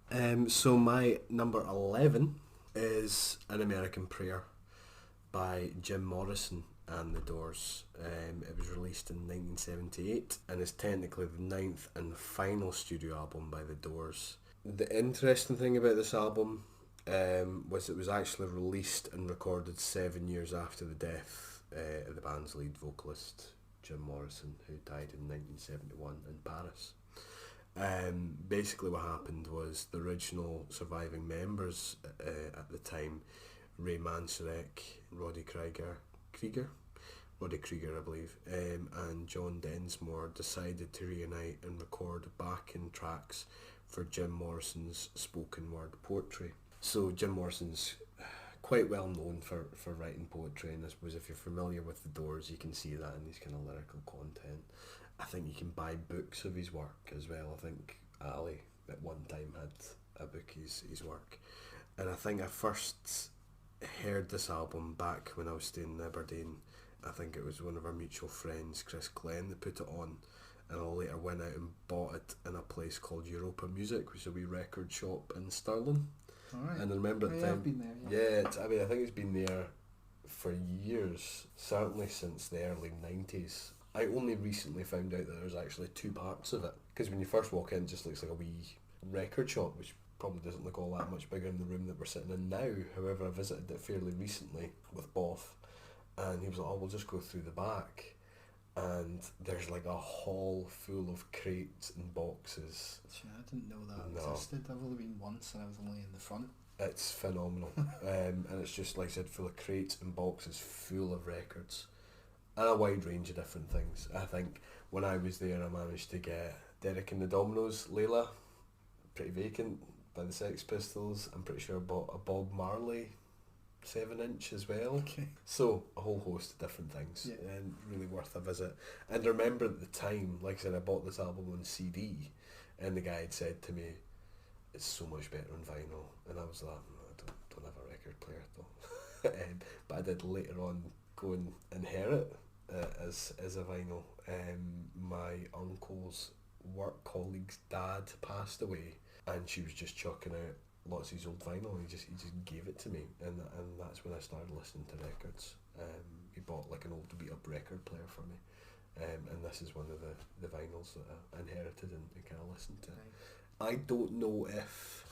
So my number 11 is An American Prayer by Jim Morrison and The Doors. It was released in 1978 and is technically the ninth and final studio album by The Doors. The interesting thing about this album was it was actually released and recorded 7 years after the death of the band's lead vocalist, Jim Morrison, who died in 1971 in Paris. Basically what happened was the original surviving members at the time, Ray Manzarek, Roddy Krieger I believe, and John Densmore decided to reunite and record backing tracks for Jim Morrison's spoken word poetry. So Jim Morrison's quite well known for writing poetry, and I suppose if you're familiar with The Doors you can see that in his kind of lyrical content. I think you can buy books of his work as well. I think Ali at one time had a book of his work. And I think I first heard this album back when I was staying in Aberdeen. I think it was one of our mutual friends, Chris Glenn, that put it on. And I later went out and bought it in a place called Europa Music, which is a wee record shop in Stirling. Alright. And I remember at the time... I've been there, I think it's been there for years, certainly since the early 90s. I only recently found out that there's actually two parts of it, because when you first walk in it just looks like a wee record shop, which probably doesn't look all that much bigger in the room that we're sitting in now. However, I visited it fairly recently with Boff, and he was like, oh, we'll just go through the back, and there's like a hall full of crates and boxes. Gee, I didn't know that No. existed. I've only been once and I was only in the front. It's phenomenal. And it's just, like I said, full of crates and boxes full of records. And a wide range of different things. I think when I was there I managed to get Derek and the Dominoes, Layla, Pretty Vacant by the Sex Pistols. I'm pretty sure I bought a Bob Marley 7-inch as well. Okay. So a whole host of different things, Yeah. and really worth a visit. And I remember at the time, like I said, I bought this album on CD, and the guy had said to me, it's so much better on vinyl, and I was like, I don't have a record player though. But I did later on go and inherit as a vinyl. My uncle's work colleague's dad passed away, and she was just chucking out lots of his old vinyl, and he just gave it to me, and that's when I started listening to records. He bought like an old beat up record player for me, and this is one of the vinyls that I inherited and kind of listened to. Right. I don't know if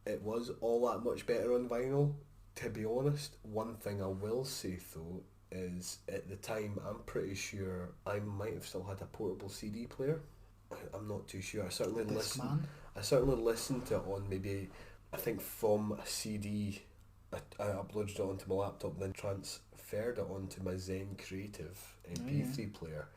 it was all that much better on vinyl, to be honest. One thing I will say though is at the time I'm pretty sure I might have still had a portable CD player. I'm not too sure. I certainly listened to it on maybe, I think from a CD. I uploaded it onto my laptop and then transferred it onto my Zen Creative MP3 player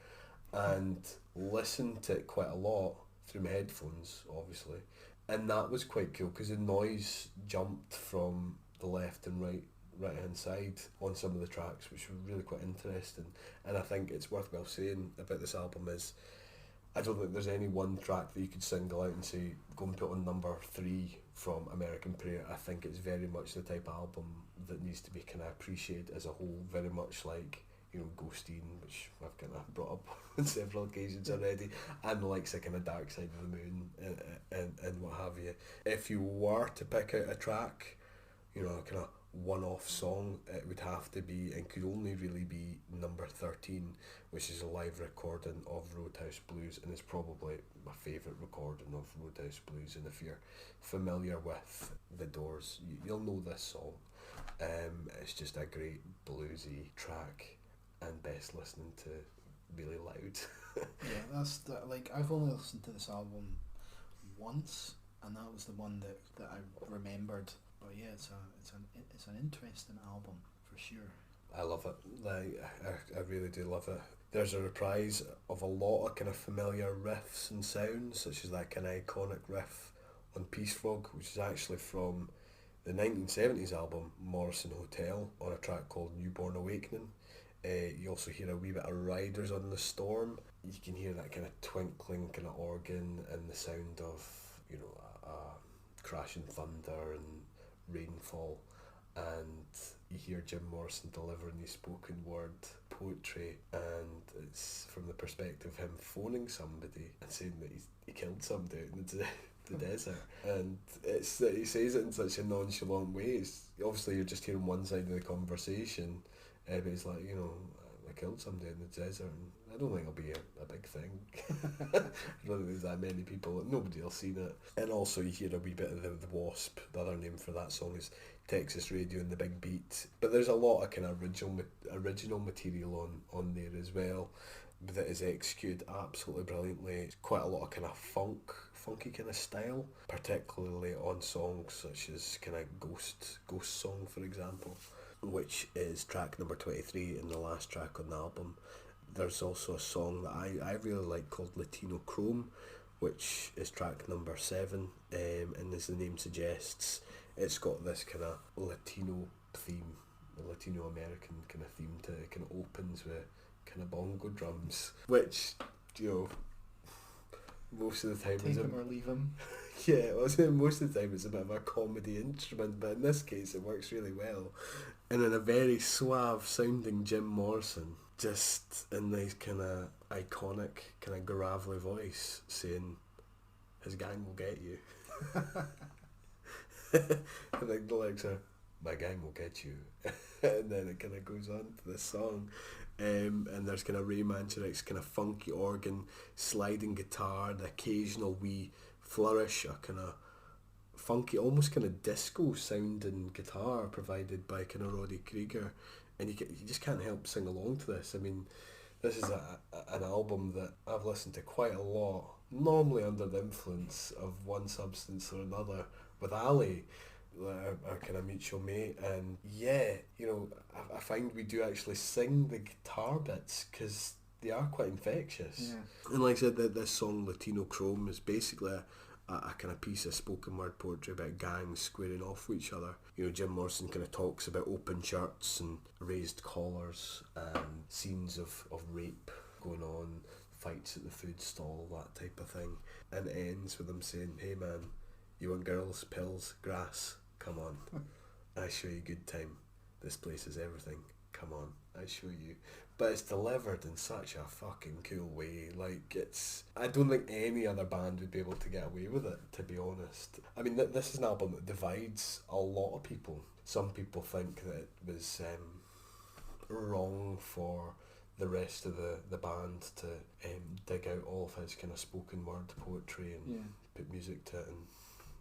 and listened to it quite a lot through my headphones, obviously. And that was quite cool because the noise jumped from the left and right hand side on some of the tracks, which were really quite interesting. And I think it's worthwhile saying about this album is I don't think there's any one track that you could single out and say go and put on number 3 from American Prayer. I think it's very much the type of album that needs to be kind of appreciated as a whole, very much like, you know, Ghosteen, which I've kind of brought up on several occasions already, and like the kind of Dark Side of the Moon and what have you. If you were to pick out a track, you know, a kind of one-off song, it would have to be, and could only really be, number 13, which is a live recording of Roadhouse Blues, and it's probably my favourite recording of Roadhouse Blues. And if you're familiar with The Doors, you'll know this song. It's just a great bluesy track, and best listening to really loud. Yeah, that's like I've only listened to this album once, and that was the one that I remembered. But yeah, it's an interesting album for sure. I love it. Like I really do love it. There's a reprise of a lot of kind of familiar riffs and sounds, such as that kind of iconic riff on Peace Frog, which is actually from the 1970s album Morrison Hotel, on a track called Newborn Awakening. You also hear a wee bit of Riders on the Storm. You can hear that kind of twinkling kind of organ and the sound of, you know, crashing thunder and rainfall, and you hear Jim Morrison delivering his spoken word poetry, and it's from the perspective of him phoning somebody and saying that he killed somebody out in the the desert, and it's that he says it in such a nonchalant way. It's obviously you're just hearing one side of the conversation, but he's like, I killed somebody in the desert, and I don't think it'll be a big thing. I don't think there's that many people. Nobody else seen it. And also you hear a wee bit of the Wasp. The other name for that song is Texas Radio and the Big Beat. But there's a lot of kind of original material on there as well that is executed absolutely brilliantly. It's quite a lot of kind of funky kind of style, particularly on songs such as kind of Ghost Song, for example, which is track number 23 and the last track on the album. There's also a song that I really like called Latino Chrome, which is track number 7, and as the name suggests, it's got this kind of Latino theme, a Latino American kind of theme to it. It kind of opens with kind of bongo drums, which, most of the time take him or leave him. Yeah, I was saying most of the time it's a bit of a comedy instrument, but in this case it works really well. And in a very suave sounding Jim Morrison, just in this kind of iconic, kind of gravelly voice, saying, "His gang will get you." I think the lyrics are, "My gang will get you," and then it kind of goes on to the song. And there's kind of Ray Manzarek's kind of funky organ, sliding guitar, the occasional wee flourish, a kind of funky, almost kind of disco sounding guitar provided by kind of Roddy Krieger, and you just can't help sing along to this. I mean, this is an album that I've listened to quite a lot, normally under the influence of one substance or another, with Ali, our kind of mutual mate, and yeah, I find we do actually sing the guitar bits because they are quite infectious. Yeah. And like I said, this song Latino Chrome is basically a kind of piece of spoken word poetry about gangs squaring off with each other. Jim Morrison kind of talks about open shirts and raised collars and scenes of rape going on, fights at the food stall, that type of thing, and it ends with him saying, "Hey man, you want girls, pills, grass? Come on, I show you good time. This place is everything. Come on, I show you." But it's delivered in such a fucking cool way. Like, I don't think any other band would be able to get away with it, to be honest. I mean, this is an album that divides a lot of people. Some people think that it was wrong for the rest of the band to dig out all of his kind of spoken word poetry and put music to it and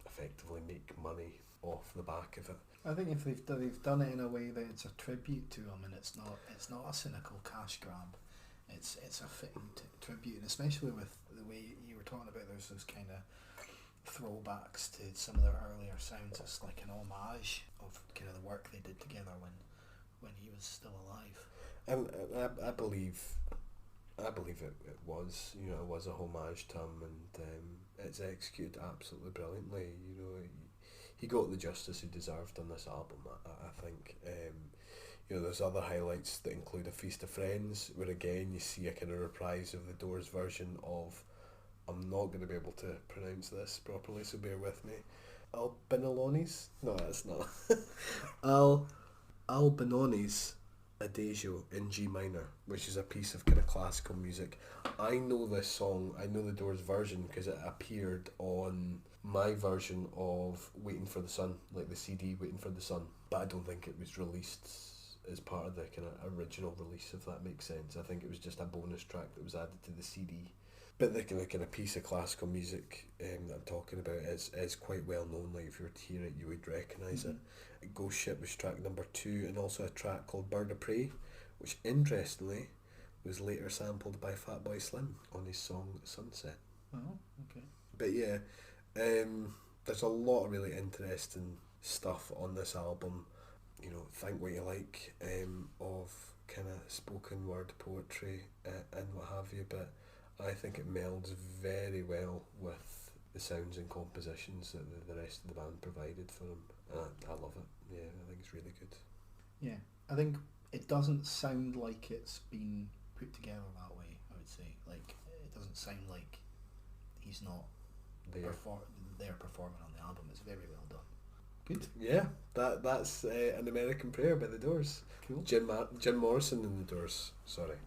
effectively make money off the back of it. I think if they've done it in a way that it's a tribute to him and it's not a cynical cash grab, it's a fitting tribute, and especially with the way you were talking about, there's those kind of throwbacks to some of their earlier sounds. It's like an homage of kind of the work they did together when he was still alive. And I believe it was, it was a homage to him, and it's executed absolutely brilliantly. He got the justice he deserved on this album, I think. There's other highlights that include A Feast of Friends, where again you see a kind of reprise of the Doors version of, I'm not going to be able to pronounce this properly, so bear with me, Albinoni's? No, that's not. Albinoni's Adagio in G minor, which is a piece of kind of classical music. I know this song, I know the Doors version because it appeared on my version of Waiting for the Sun, like the CD Waiting for the Sun, but I don't think it was released as part of the kind of original release, if that makes sense. I think it was just a bonus track that was added to the CD. But the kind of piece of classical music that I'm talking about is quite well known. Like, if you were to hear it, you would recognise it. Ghost Ship was track number 2, and also a track called Bird of Prey, which interestingly was later sampled by Fatboy Slim on his song Sunset. Oh, okay. But yeah, there's a lot of really interesting stuff on this album. Think what you like of kind of spoken word poetry and what have you, but I think it melds very well with the sounds and compositions that the rest of the band provided for him. I love it. Yeah, I think it's really good. Yeah, I think it doesn't sound like it's been put together that way, I would say. Like, it doesn't sound like he's not there performing on the album. It's very well done. Good. Yeah, that's An American Prayer by The Doors. Cool. Jim Morrison and The Doors. Sorry.